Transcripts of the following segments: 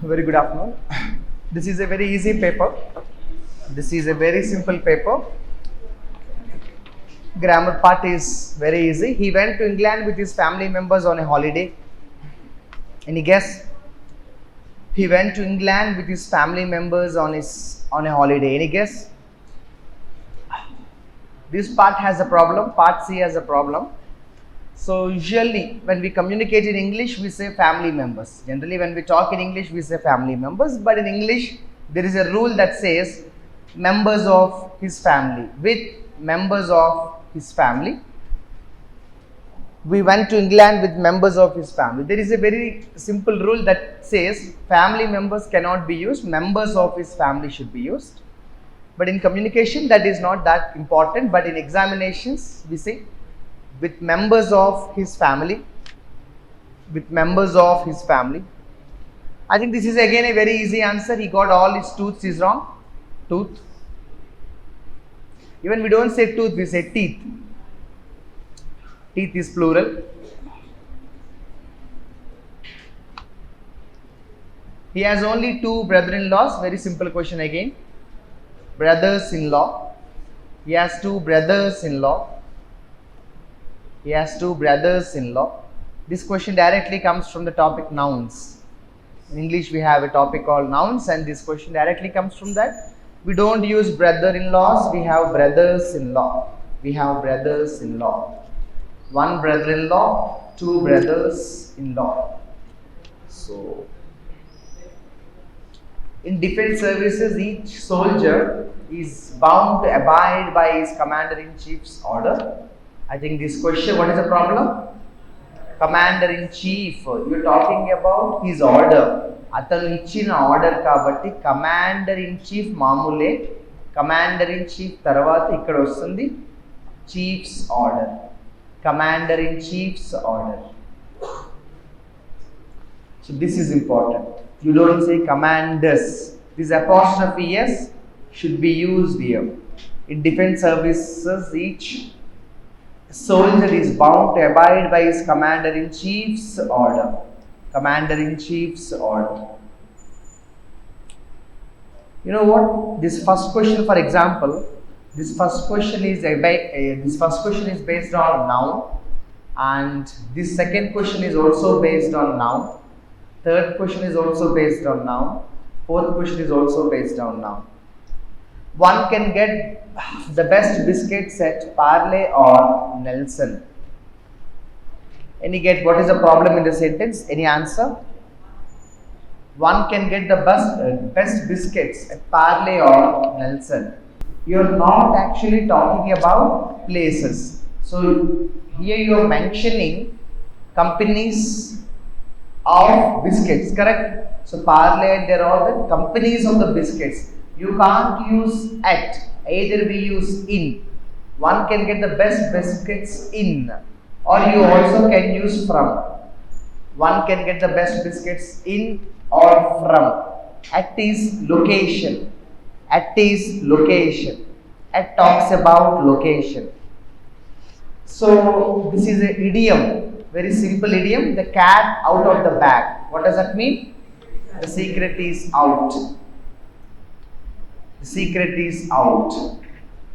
Very good afternoon. This is a very easy paper. This is a very simple paper. Grammar part is very easy. He went to England with his family members on a holiday. Any guess? He went to England with his family members on a holiday. Any guess? This part has a problem. Part C has a problem. So usually when we communicate in English, we say family members. Generally when we talk in English, we say family members. But in English, there is a rule that says members of his family. With members of his family. We went to England with members of his family. There is a very simple rule that says family members cannot be used. Members of his family should be used. But in communication, that is not that important. But in examinations, we say with members of his family, with members of his family. I think this is again a very easy answer. He got all his tooths is wrong. Tooth. Even we don't say tooth, we say teeth. Teeth is plural. He has only two brother-in-laws. Very simple question again. Brothers-in-law. He has two brothers-in-law. He has two brothers-in-law. This question directly comes from the topic nouns. In English, we have a topic called nouns, and this question directly comes from that. We don't use brother-in-laws, we have brothers-in-law. We have brothers-in-law. One brother-in-law, two brothers-in-law. So, in defense services, each soldier is bound to abide by his commander-in-chief's order. I think this question, what is the problem? Commander-in-chief, you are talking about his order. అతను ఇచ్చిన order కాబట్టి commander in chief మామూలే. Commander in chief తర్వాత ఇక్కడ వస్తుంది chiefs order. Commander in chiefs order. So this is important. You don't say commanders. This apostrophe s should be used here. In defense services, each soldier is bound to abide by his commander-in-chief's order. Commander-in-chief's order. You know what? This first question, for example, this first question is based on noun, and this second question is also based on noun. Third question is also based on noun. Fourth question is also based on noun. One can get the best biscuits at Parle or Nelson. Any get what is the problem in the sentence? Any answer? One can get the best biscuits at Parle or Nelson. You are not actually talking about places. So here you are mentioning companies of biscuits, correct? So Parle, there are the companies of the biscuits. You can't use at, either we use in. One can get the best biscuits in, or you also can use from. One can get the best biscuits in or from. At is location. At is location. At talks about location. So this is an idiom, very simple idiom. The cat out of the bag. What does that mean? The secret is out. The secret is out.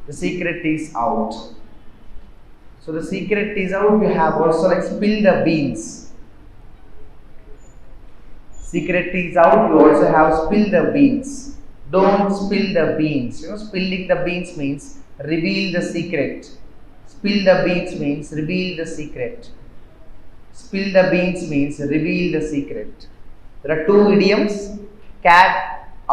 The secret is out. So the secret is out. You have also like spill the beans. Secret is out. You also have spill the beans. Don't spill the beans. You know, spilling the beans means reveal the secret. Spill the beans means reveal the secret. Spill the beans means reveal the secret. There are two idioms. Cat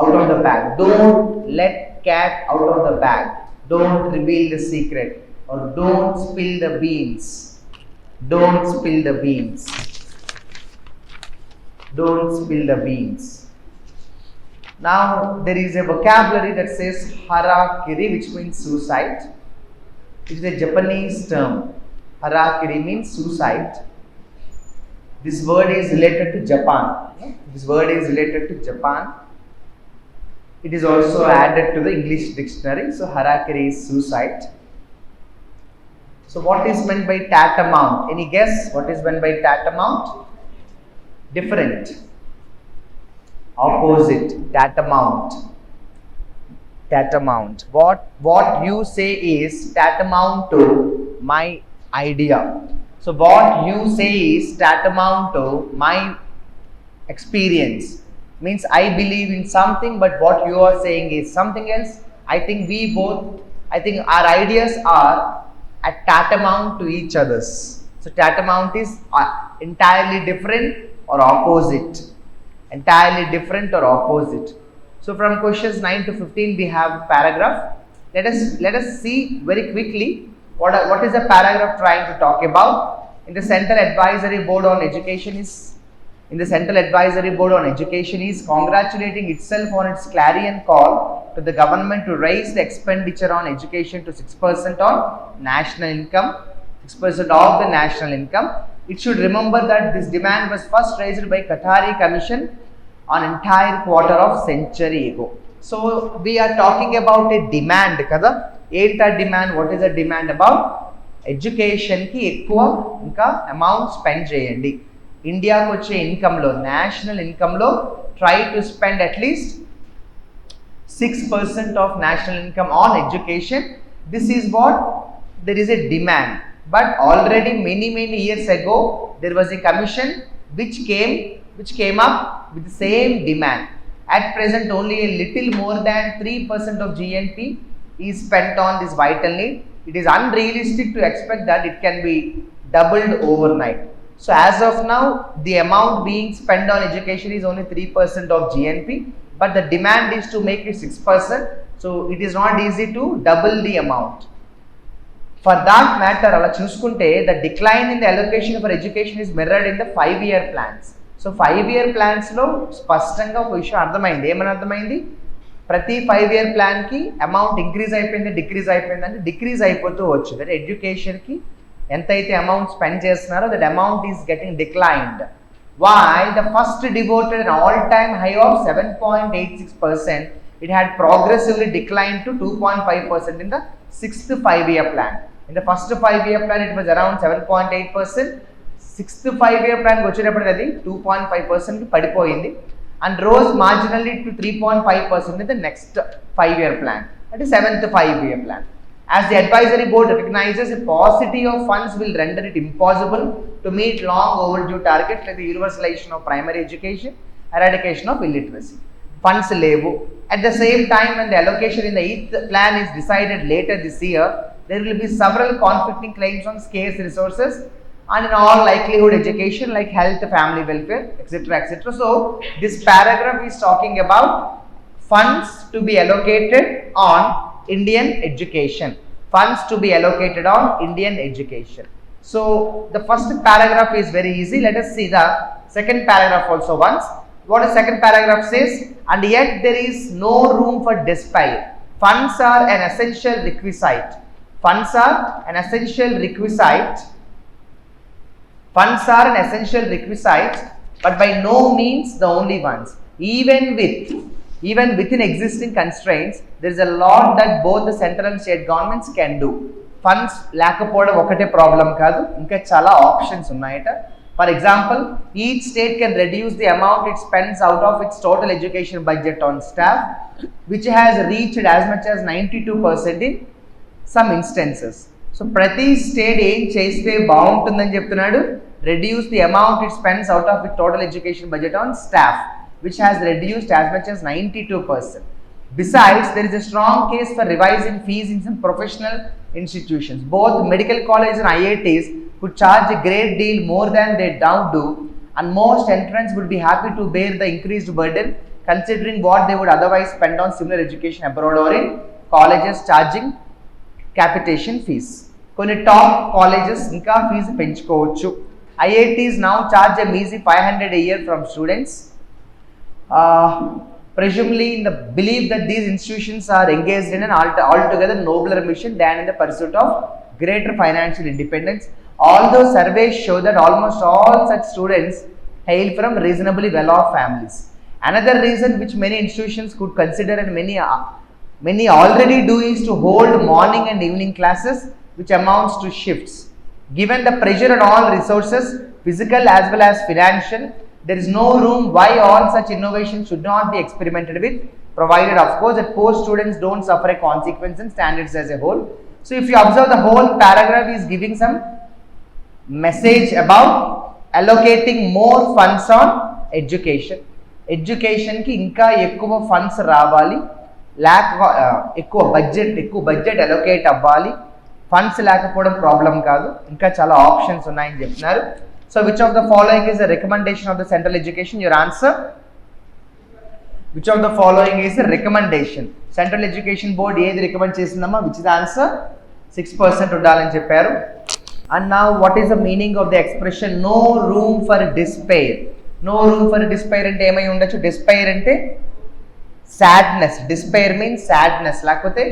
out of the bag. Don't let cat out of the bag. Don't reveal the secret. Or don't spill the beans. Don't spill the beans. Don't spill the beans. Now there is a vocabulary that says harakiri, which means suicide. It is a Japanese term. Harakiri means suicide. This word is related to Japan. This word is related to Japan. It is also added to the English dictionary. So harakiri is suicide. So what is meant by tantamount? Any guess what is meant by tantamount? Different. opposite, tantamount. Tantamount. What you say is tantamount to my idea. So what you say is tantamount to my experience. Means I believe in something, but what you are saying is something else. I think our ideas are at tantamount to each other's. So tantamount is entirely different or opposite. Entirely different or opposite. So from questions 9 to 15 we have paragraph. Let us see very quickly what is the paragraph trying to talk about. In the Central Advisory Board on Education is congratulating itself on its clarion call to the government to raise the expenditure on education to 6% on national income, 6% of the national income. It should remember that this demand was first raised by Qatari Commission on entire quarter of century ago. So we are talking about a demand kada. Eta demand, what is a demand about? Education ki ekkuva inka amount spend cheyandi. India ko వచ్చే income lo, national income lo try to spend at least 6% of national income on education. This is what there is a demand. But already many years ago there was a commission which came up with the same demand. At present only a little more than 3% of GNP is spent on this vital need. It is unrealistic to expect that it can be doubled overnight. So as of now the amount being spent on education is only 3% of GNP, but the demand is to make it 6%. So it is not easy to double the amount. For that matter, ala chuskunte, the decline in the allocation for education is mirrored in the 5-year plans. So 5-year plans lo spashtanga oka vishayam ardhamaindi. Emani ardhamaindi? Prati 5-year plan ki amount increase ayipindi, decrease ayipindi ante decrease ayipothu vachu. That education ki entaithe amount spend chestunnaro, that amount is getting declined. While the first devoted an all-time high of 7.86%, it had progressively declined to 2.5% in the 6th 5-year plan. In the first 5-year plan it was around 7.8%. 6th 5-year plan వచ్చేటప్పటికి అది 2.5% కి పడిపోయింది and rose marginally to 3.5% in the next 5-year plan, that is 7th 5-year plan. As the advisory board recognizes a paucity of funds will render it impossible to meet long overdue targets like the universalization of primary education, eradication of illiteracy. Funds levu. At the same time, when the allocation in the 8th plan is decided later this year, there will be several conflicting claims on scarce resources and in all likelihood education like health, family welfare, etc. So this paragraph is talking about funds to be allocated on Indian education. Funds to be allocated on Indian education. So the first paragraph is very easy. Let us see the second paragraph also once. What the second paragraph says, and yet there is no room for despair. Funds are an essential requisite. Funds are an essential requisite. Funds are an essential requisite, but by no means the only ones. Even within existing constraints, there is a lot that both the central and state governments can do. Funds లేకపోవడం ఒకటే problem కాదు, ఇంకా చాలా options ఉన్నాయట. For example, each state can reduce the amount it spends out of its total education budget on staff, which has reached as much as 92% in some instances. So ప్రతి state ఏం చేస్తే బాగుంటుందని చెప్తున్నాడు, reduce the amount it spends out of its total education budget on staff, which has reduced as much as 92%. Besides, there is a strong case for revising fees in some professional institutions. Both medical colleges and IITs could charge a great deal more than they now do, and most entrants would be happy to bear the increased burden considering what they would otherwise spend on similar education abroad or in colleges charging capitation fees. కొన్ని top colleges ఇంకా fee పెంచుకోవచ్చు. IITs now charge a measly 500 a year from students. Presumably in the belief that these institutions are engaged in an altogether nobler mission than in the pursuit of greater financial independence. Although surveys show that almost all such students hail from reasonably well-off families. Another reason which many institutions could consider and many already do is to hold morning and evening classes, which amounts to shifts. Given the pressure on all resources, physical as well as financial, There is no room why all such innovations should not be experimented with, provided of course that poor students don't suffer a consequence in standards as a whole. So if you observe, the whole paragraph is giving some message about allocating more funds on education. ఎడ్యుకేషన్కి ఇంకా ఎక్కువ funds రావాలి, ఎక్కువ budget allocate అవ్వాలి. Funds లేకపోవడం problem కాదు, ఇంకా చాలా ఆప్షన్స్ ఉన్నాయని చెప్తున్నారు. So which of the following is the recommendation of the central education? Your answer, which of the following is the recommendation? Central education board ఏది రికమెండ్ చేసిందమ్మా? Which is the answer? 6% ఉండాలని చెప్పారు. And now what is the meaning of the expression no room for despair? No room for despair అంటే ఏమై ఉండొచ్చు? Despair అంటే sadness. Despair means sadness, లేకపోతే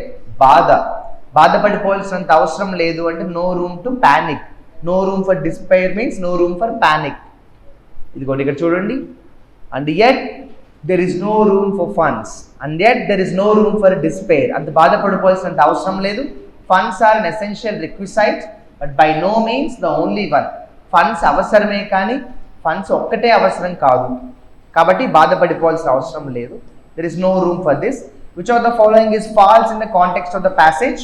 బాధపడిపోవాల్సినంత అవసరం లేదు అంటే no room to panic. No room for despair means no room for panic. ఇదిగోండి ఇక్కడ చూడండి. And yet there is no room for funds, and yet there is no room for despair. అంత బాధపడిపోవాల్సినంత అవసరం లేదు. Funds are an essential requisite but by no means the only one. Funds అవసరమే కానీ funds ఒక్కటే అవసరం కాదు, కాబట్టి బాధపడిపోవాల్సిన అవసరం లేదు. There is no room for this. Which of the following is false in the context of the passage?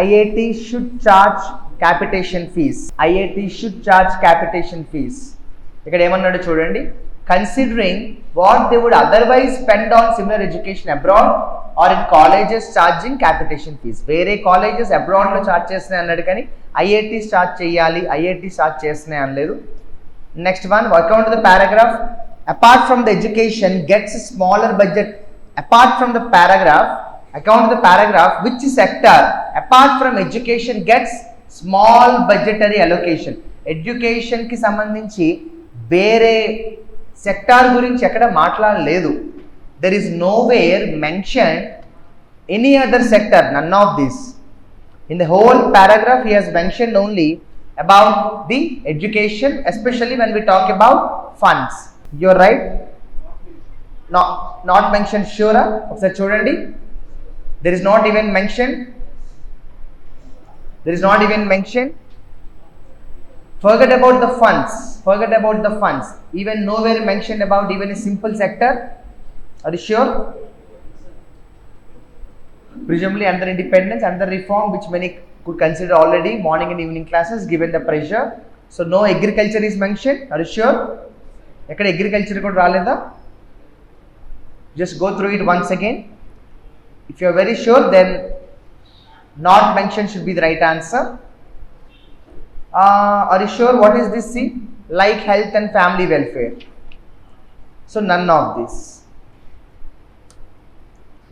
IIT should charge capitation fees. IIT should charge capitation fees. ఇక్కడ ఏమన్నాడు చూడండి. Considering what they would otherwise spend on similar education abroad or in colleges charging capitation fees. వేరే colleges అబ్రాడ్లో charge చేస్తున్నాయి అన్నాడు, కానీ IIT start చేయాలి, IIT start చేస్తున్నాయి అనలేదు. Next one, account the paragraph. Apart from the education gets smaller budget. Apart from the paragraph, account the paragraph which sector apart from education gets small budgetary allocation. Education కి సంబంధించి వేరే sector గురించి ఎక్కడ మాట్లాడలేదు. there is nowhere mentioned any other sector, none of this. In the whole paragraph he has mentioned only about the education, especially when we talk about funds. You're right, not mentioned. Sure, ఒకసారి చూడండి. There is not even mentioned. There is not even mentioned. Forget about the funds. Forget about the funds. Even nowhere mentioned about even a simple sector. Are you sure? Presumably under independence, under reform, which many could consider already, morning and evening classes, given the pressure. So no agriculture is mentioned. Are you sure? Ekkada agriculture kuda raleda? Just go through it once again. If you are very sure, then not mentioned should be the right answer. Are you sure? What is this? See, like health and family welfare. So none of this.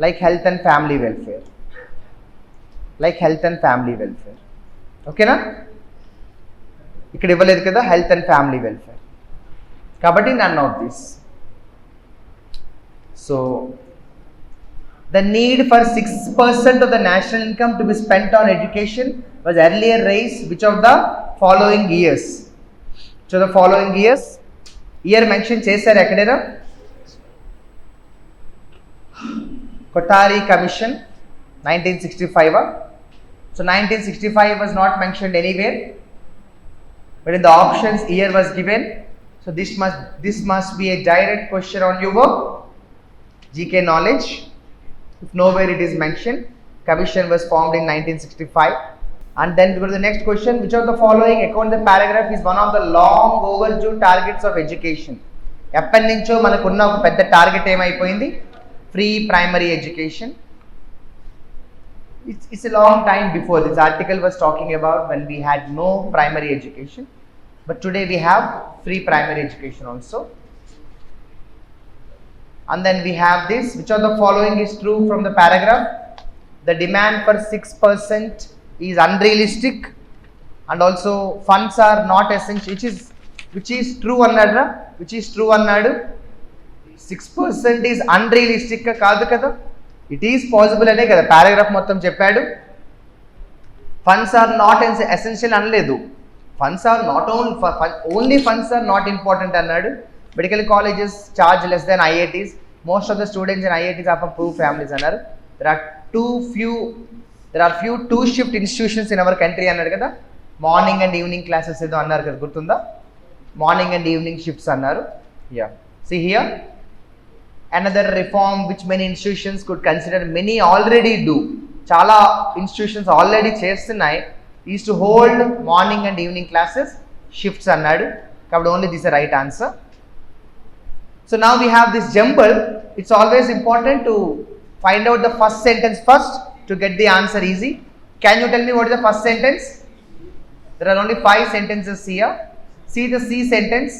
Like health and family welfare. Like health and family welfare. Okay na? ikkada ivvaledu kada health and family welfare. Kabatti none of this. So the need for 6% of the national income to be spent on education was earlier raised which of the following years? So the following years, year mention చేశారు ఎక్కడైనా? Kothari Commission 1965. So 1965 was not mentioned anywhere, but in the options year was given. So this must be a direct question on your GK knowledge. If nowhere it is mentioned. Commission was formed in 1965. And then we go to the next question. Which of the following account the paragraph is one of the long overdue targets of education? ఎప్పటి నుంచో మనకున్న ఒక పెద్ద target ఏమైపోయింది? Free primary education. It's a long time before. This article was talking about when we had no primary education, but today we have free primary education also. And then we have this, which of the following is true from the paragraph? The demand for 6% is unrealistic, and also funds are not essential. Which is true annadra? Which is true annadu? 6% is unrealistic kaadu kada? It is possible ane kada paragraph mottham cheppadu. Funds are not essential analedu. Funds are not only funds are not important annadu. Medical colleges charge less than IITs. Most of the students in IITs are from poor families annaru. There are few two shift institutions in our country annaru kada. Morning and evening classes edo annaru kada, gurtunda? Morning and evening shifts annaru. Yeah. See here, another reform which many institutions could consider, many already do. Chala institutions already చేస్తున్నాయి, is to hold morning and evening classes, shifts అన్నాడు. కాబట్టి only this is the right answer. So now we have this jumble. It's always important to find out the first sentence first to get the answer easy. Can you tell me what is the first sentence? There are only 5 sentences here. See the C sentence.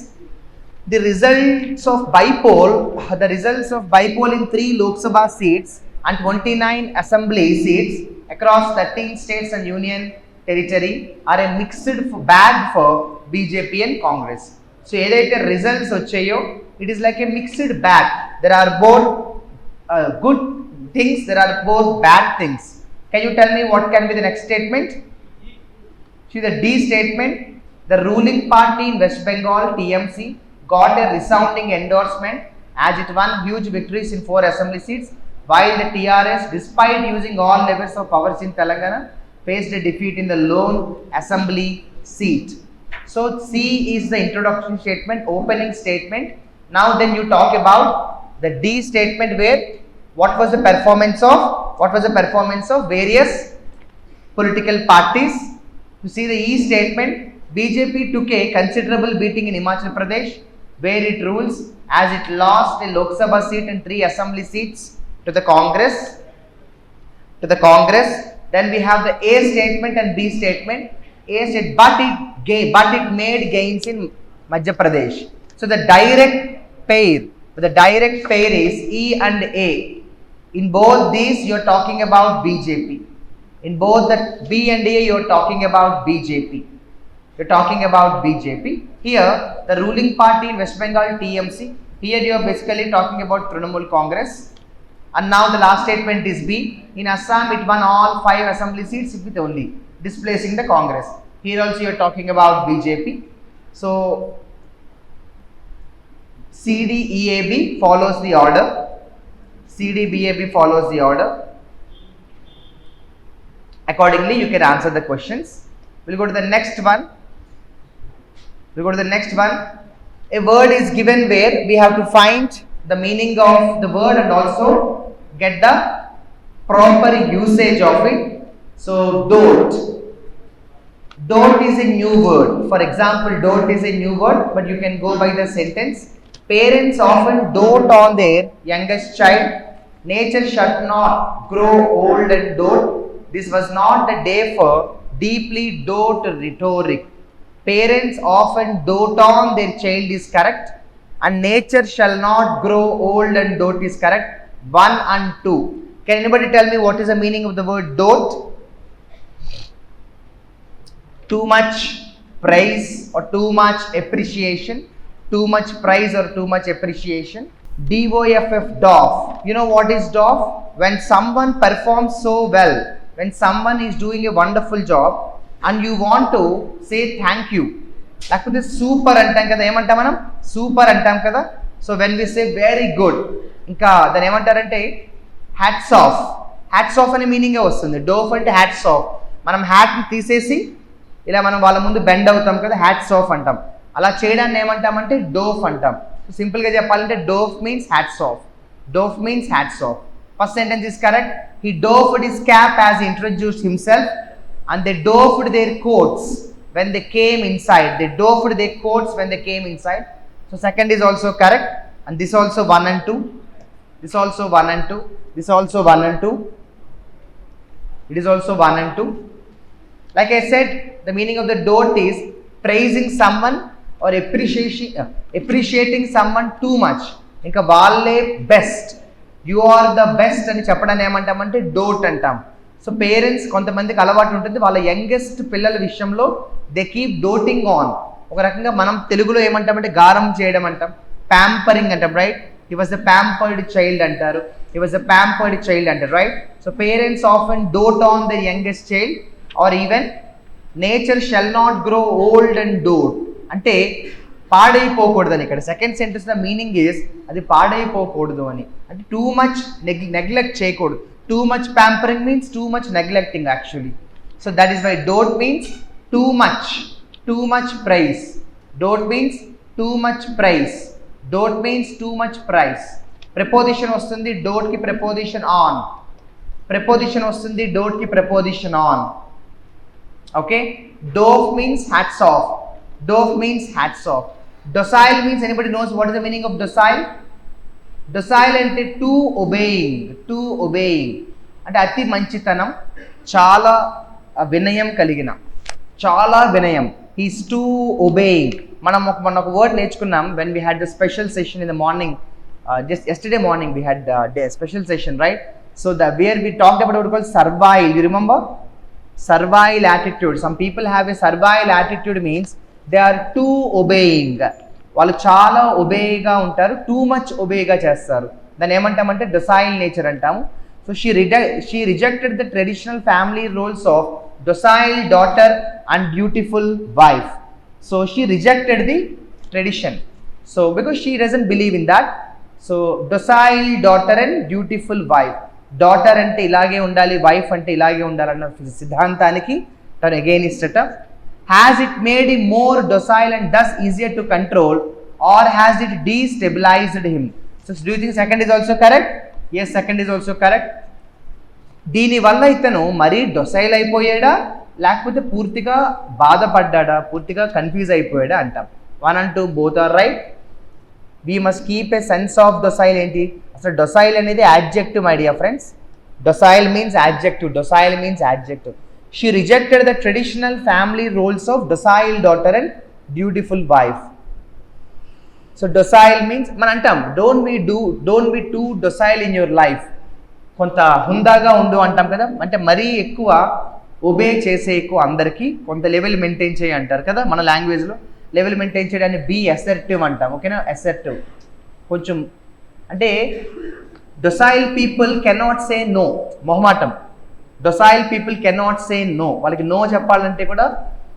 The results of bipole in 3 Lok Sabha seats and 29 assembly seats across 13 states and union territory are a mixed bag for BJP and Congress. So edaithe results vachayo, it is like a mixed bag. There are both good things, there are both bad things. Can you tell me what can be the next statement? See the D statement. The ruling party in West Bengal, TMC, got a resounding endorsement as it won huge victories in 4 assembly seats, while the TRS, despite using all levels of powers in Telangana, faced a defeat in the lone assembly seat. So C is the introduction statement, opening statement. Now then you talk about the D statement, where what was the performance of various political parties. You see the E statement. BJP took a considerable beating in Himachal Pradesh, where it rules, as it lost a Lok Sabha seat and 3 assembly seats to the Congress. Then we have the A statement and B statement. A said, but it made gains in Madhya Pradesh. So the direct pair is E and A. In both these, you are talking about BJP. In both the B and A, you are talking about BJP. Here, the ruling party in West Bengal, TMC. Here you are basically talking about Trinamool Congress. And now the last statement is B. In Assam, it won all 5 assembly seats with only displacing the Congress. Here also you are talking about BJP. So CDEAB follows the order. Accordingly, you can answer the questions. We'll go to the next one. A word is given where we have to find the meaning of the word and also get the proper usage of it. So dote is a new word. For example, dote is a new word, but you can go by the sentence. Parents often dote on their youngest child. Nature should not grow old and dote. This was not the day for deeply dote rhetoric. Parents often dote on their child is correct, and nature shall not grow old and dote is correct. 1 and 2. Can anybody tell me what is the meaning of the word dote? Too much praise or too much appreciation. Too much praise or too much appreciation. DOFF, DOF. You know what is DOF? When someone performs so well, when someone is doing a wonderful job and you want to say thank you, లేకపోతే super అంటాం కదా, ఏమంటాం మనం? Super అంటాం కదా. So when we say very good, ఇంకా దాన్ని ఏమంటారంటే హ్యాట్స్ ఆఫ్ అనే మీనింగే వస్తుంది. డోఫ్ అంటే హ్యాట్స్ ఆఫ్. మనం హ్యాట్ని తీసేసి ఇలా మనం వాళ్ళ ముందు బెండ్ అవుతాం కదా, హ్యాట్స్ ఆఫ్ అంటాం. అలా చేయడాన్ని ఏమంటామంటే డోఫ్ అంటాం. సో సింపుల్గా చెప్పాలంటే doff means hats off. First sentence is correct. He doffed his cap as he introduced himself, and they doffed their coats when they came inside. So second is also correct, and this also 1 and 2. It is also 1 and 2. Like I said, the meaning of the dote is praising someone or appreciating someone too much. Inka valle best, you are the best అని చెప్పడాన్ని ఏమంటామంటే డోట్ అంటాం. So parents కొంతమందికి అలవాటు ఉంటుంది, వాళ్ళ youngest పిల్లల విషయంలో they keep doting on. ఒక రకంగా మనం తెలుగులో ఏమంటామంటే గారం చేయడం అంటాం, ప్యాంపరింగ్ అంటాం, right? He was the pampered child అంటారు, right? So parents often dote on the youngest child. Or even nature shall not grow old and dote అంటే పాడైపోకూడదని. ఇక్కడ second sentence the meaning is అది పాడైపోకూడదు అని, అంటే టూ మచ్ నెగ్లెక్ట్ చేయకూడదు. Too much pampering means too much neglecting actually. So that is why dote means too much praise. Don't means too much price. Preposition వస్తుంది don't కి preposition on. Preposition వస్తుంది don't కి preposition on. Okay? Dove means hats off. Dove means hats off. Docile means, anybody knows what is the meaning of docile? Docile అంటే too obeying. Too obeying. అంటే అతి మంచితనం, చాలా వినయం కలిగిన, చాలా వినయం. He's too obeying. మనం ఒక వర్డ్ నేర్చుకున్నాం when we had the special session in the morning. Just yesterday morning we had the special session, right? So where we talked about what we call servile. You remember? Servile attitude. Some people have a servile attitude, means they are too obeying. వాళ్ళు చాలా ఒబేగా ఉంటారు, too much ఒబేగా చేస్తారు. దాన్ని ఏమంటామంటే docile nature అంటాము. So she rejected the traditional family roles of docile daughter and dutiful wife. So she rejected the tradition. So because she doesn't believe in that. So docile daughter and dutiful wife. Daughter అంటే ఇలాగే ఉండాలి, wife అంటే ఇలాగే ఉండాలన్న సిద్ధాంతానికి తను against అట. Has it made him more docile and thus easier to control, or has it destabilized him? So do you think second is also correct? Yes, second is also correct. దీనివల్ల ఇతను మరీ docile అయిపోయాడా, లేకపోతే పూర్తిగా బాధపడ్డా, పూర్తిగా confuse అయిపోయాడా అంటాం. 1 and 2 both are right. We must keep a sense of docile. ఏంటి అసలు docile అనేది adjective, my dear friends. Docile means adjective. Docile means adjective. She rejected the traditional family roles of docile daughter and dutiful wife. So docile means మనం అంటాం don't be too docile in your life. కొంత హుందాగా ఉండు అంటాం కదా, అంటే మరీ ఎక్కువ ఒబే చేసే ఎక్కువ అందరికీ, కొంత లెవెల్ మెయింటైన్ చేయి అంటారు కదా మన లాంగ్వేజ్లో. లెవెల్ మెయింటైన్ చేయడాన్ని బీ అసర్టివ్ అంటాం. ఓకేనా? అసర్టివ్ కొంచెం అంటే docile people cannot say no. మొహమాటం. Docile people cannot say no. వాళ్ళకి నో చెప్పాలంటే కూడా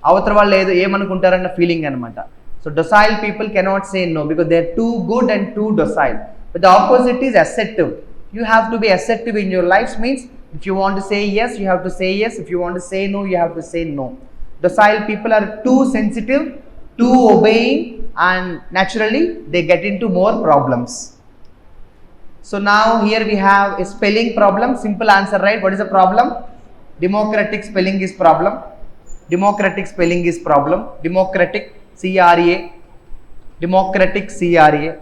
అవతల వాళ్ళు ఏమనుకుంటారన్న ఫీలింగ్ అనమాట. So docile people cannot say no because they are too good and too docile. But the opposite is assertive. You have to be assertive in your lives, means if you want to say yes, you have to say yes. If you want to say no, you have to say no. Docile people are too sensitive, too obeying, and naturally they get into more problems. So now here we have a spelling problem. Simple answer, right? What is the problem? Democratic spelling is problem. Democratic spelling is problem. Democratic, C-R-A. Democratic, C-R-A.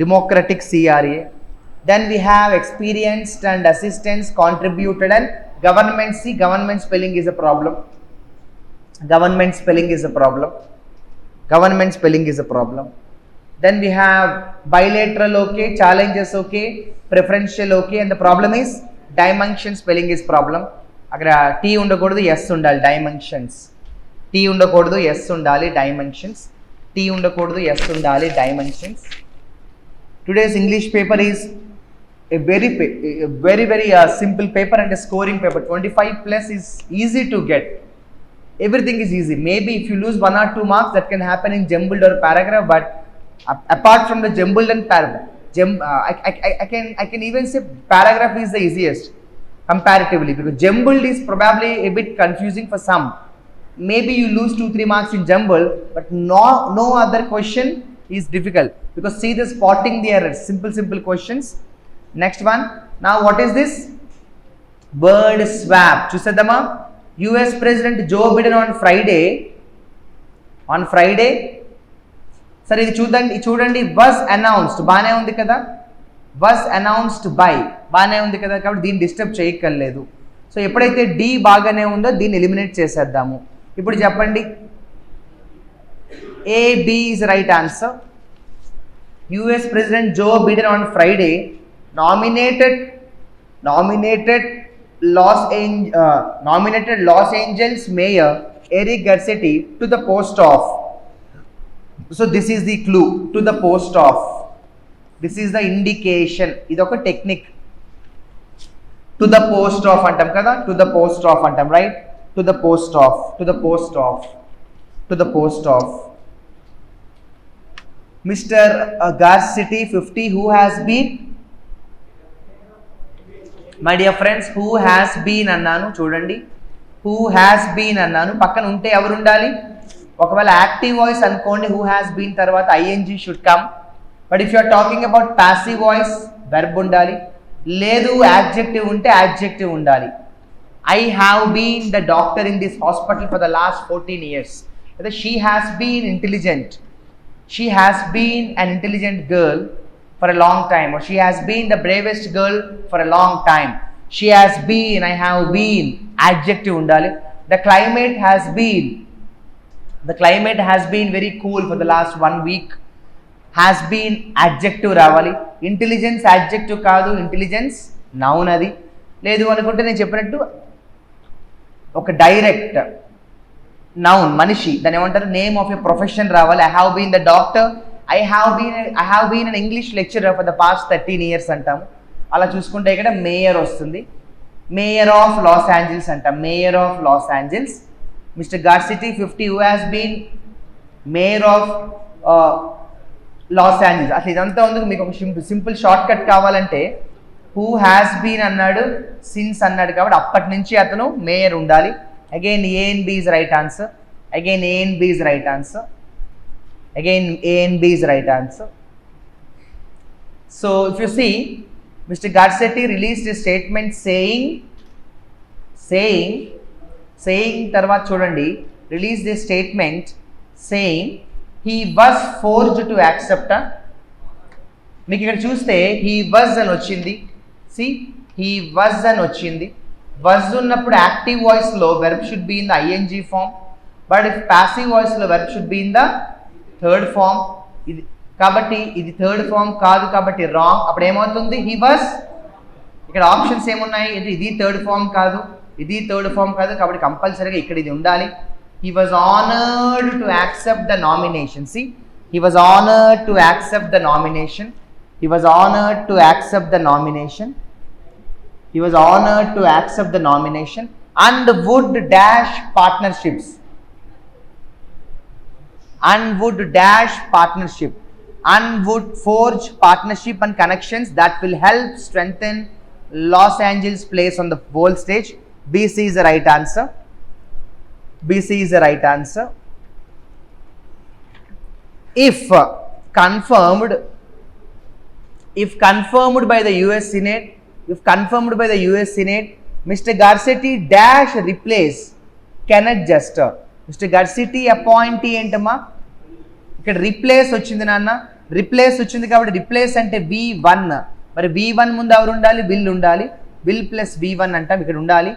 Democratic, C-R-A. Then we have experienced and assistance, contributed, and government. See, government spelling is a problem. Government spelling is a problem. Government spelling is a problem. Then we have bilateral, okay, challenges, okay, preferential, okay, and the problem is dimension spelling is problem. అక్కడ T ఉండకూడదు, S ఉండాలి. dimensions. T ఉండకూడదు, S ఉండాలి. dimensions. T ఉండకూడదు, S ఉండాలి. dimensions. Today's English paper is a very simple paper and a scoring paper. 25 plus is easy to get. Everything is easy. Maybe if you lose 1 or 2 marks, that can happen in jumbled or paragraph. But apart from the jumbled and paragraph, I can even say paragraph is the easiest comparatively, because jumbled is probably a bit confusing for some. Maybe you lose 2-3 marks in jumbled, but no other question is difficult, because see the spotting the errors. Simple questions. Next one. Now what is this? Word swap. Chusadama. US President Joe Biden on Friday. Sir, ఇది చూడండి was announced. బానే ఉంది కదా? Was announced by. బానే ఉంది కదా, కాబట్టి దీన్ని డిస్టర్బ్ చేయక్కర్లేదు. సో ఎప్పుడైతే డి బాగానే ఉందో దీన్ని ఎలిమినేట్ చేసేద్దాము. ఇప్పుడు చెప్పండి. A, B is right answer. US President Joe Biden on Friday nominated Los Angeles Mayor Eric Garcetti to the post of. So this is the clue, to the post of. This is the indication. Idoka technique. To the post of antam kada, to the post of antam, right? To the post of, to the post of, to the post of. Mr. Garcetti 50, who has been? My dear friends, who has been అన్నాను చూడండి. Who has been అన్నాను, పక్కన ఉంటే ఎవరు ఉండాలి? ఒకవేళ active voice అనుకోండి who has been తర్వాత ING should come. But if you are talking about passive voice verb ఉండాలి, లేదు యాడ్జెక్టివ్ ఉంటే యాడ్జెక్టివ్ ఉండాలి. I have been the doctor in this hospital for the last 14 years. లేదా she has been intelligent, she has been an intelligent girl for a long time, or she has been the bravest girl for a long time. She has been, I have been, adjective undali. The climate has been very cool for the last 1 week. Has been adjective రావాలి. Intelligence adjective కాదు, intelligence noun అది. లేదు అనుకుంటే నేను చెప్పినట్టు ఒక direct noun మనిషి, దాన్ని ఏమంటారు, నేమ్ ఆఫ్ ఎ ప్రొఫెషన్ రావాలి. I have been the doctor, I have been an English lecturer for the past 13 years అంటాము. అలా చూసుకుంటే ఇక్కడ మేయర్ వస్తుంది. మేయర్ ఆఫ్ లాస్ ఏంజల్స్ అంటాం, mayor of Los Angeles. Mister Garcetti 50 who has been mayor of Los Angeles. అసలు ఇదంతా ఉంది. మీకు ఒక సింపుల్ షార్ట్ కట్ కావాలంటే హూ హ్యాస్ బీన్ అన్నాడు, సిన్స్ అన్నాడు, కాబట్టి అప్పటి నుంచి అతను మేయర్ ఉండాలి. Again A and B is right answer. Again A and B is right answer. Again A and B is right answer. So if you see, Mr. Garcetti released a statement saying తర్వాత చూడండి, released a statement saying he was forced to accept. మీకు ఇక్కడ చూస్తే he was అని వచ్చింది. See, he was అని వచ్చింది. was ఉన్నప్పుడు యాక్టివ్ వాయిస్ లో verb should be in the ing form, but if passive voice లో verb should be in the third form. ఇది కాబట్టి ఇది థర్డ్ ఫామ్ కాదు, కాబట్టి రాంగ్. అప్పుడు ఏమవుతుంది, హీ వాజ్. ఇక్కడ ఆప్షన్స్ ఏమున్నాయి, ఇది థర్డ్ ఫామ్ కాదు, ఇది థర్డ్ ఫామ్ కాదు, కాబట్టి కంపల్సరీగా ఇక్కడ ఇది ఉండాలి. He was honoured to accept the nomination. See, he was honoured to accept the nomination. He was honoured to accept the nomination. He was honoured to accept the nomination and would dash partnerships. And would dash partnership, and would forge partnership and connections that will help strengthen Los Angeles place on the world stage. BC is the right answer. BC is the right answer. If confirmed by the US Senate, Mr. Garcetti dash replace Kenneth Jester. Mister Garcetti appointee ఏంటమ్మా, ఇక్కడ replace వచ్చింది నాన్న, replace వచ్చింది కాబట్టి replace అంటే V1. మరి V1 ముందు ఎవరు ఉండాలి, విల్ ఉండాలి. విల్ ప్లస్ V1 అంటాం, ఇక్కడ ఉండాలి.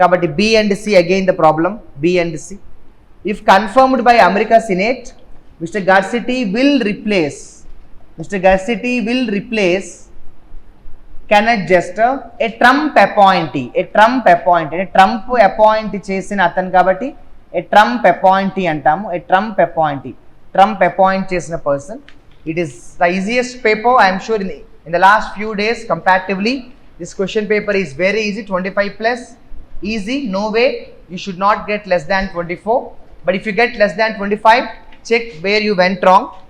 కాబట్టి B and C again the problem, B and C. If confirmed by America Senate, mister Garcetti will replace Kenneth Jester a Trump appointee. Trump appoint చేసిన అతను కాబట్టి a Trump appointee అంటాము. a Trump appoint చేసిన person. It is the easiest paper, I am sure in the last few days comparatively. This question paper is very easy, 25 plus easy. No way you should not get less than 24, but if you get less than 25, check where you went wrong.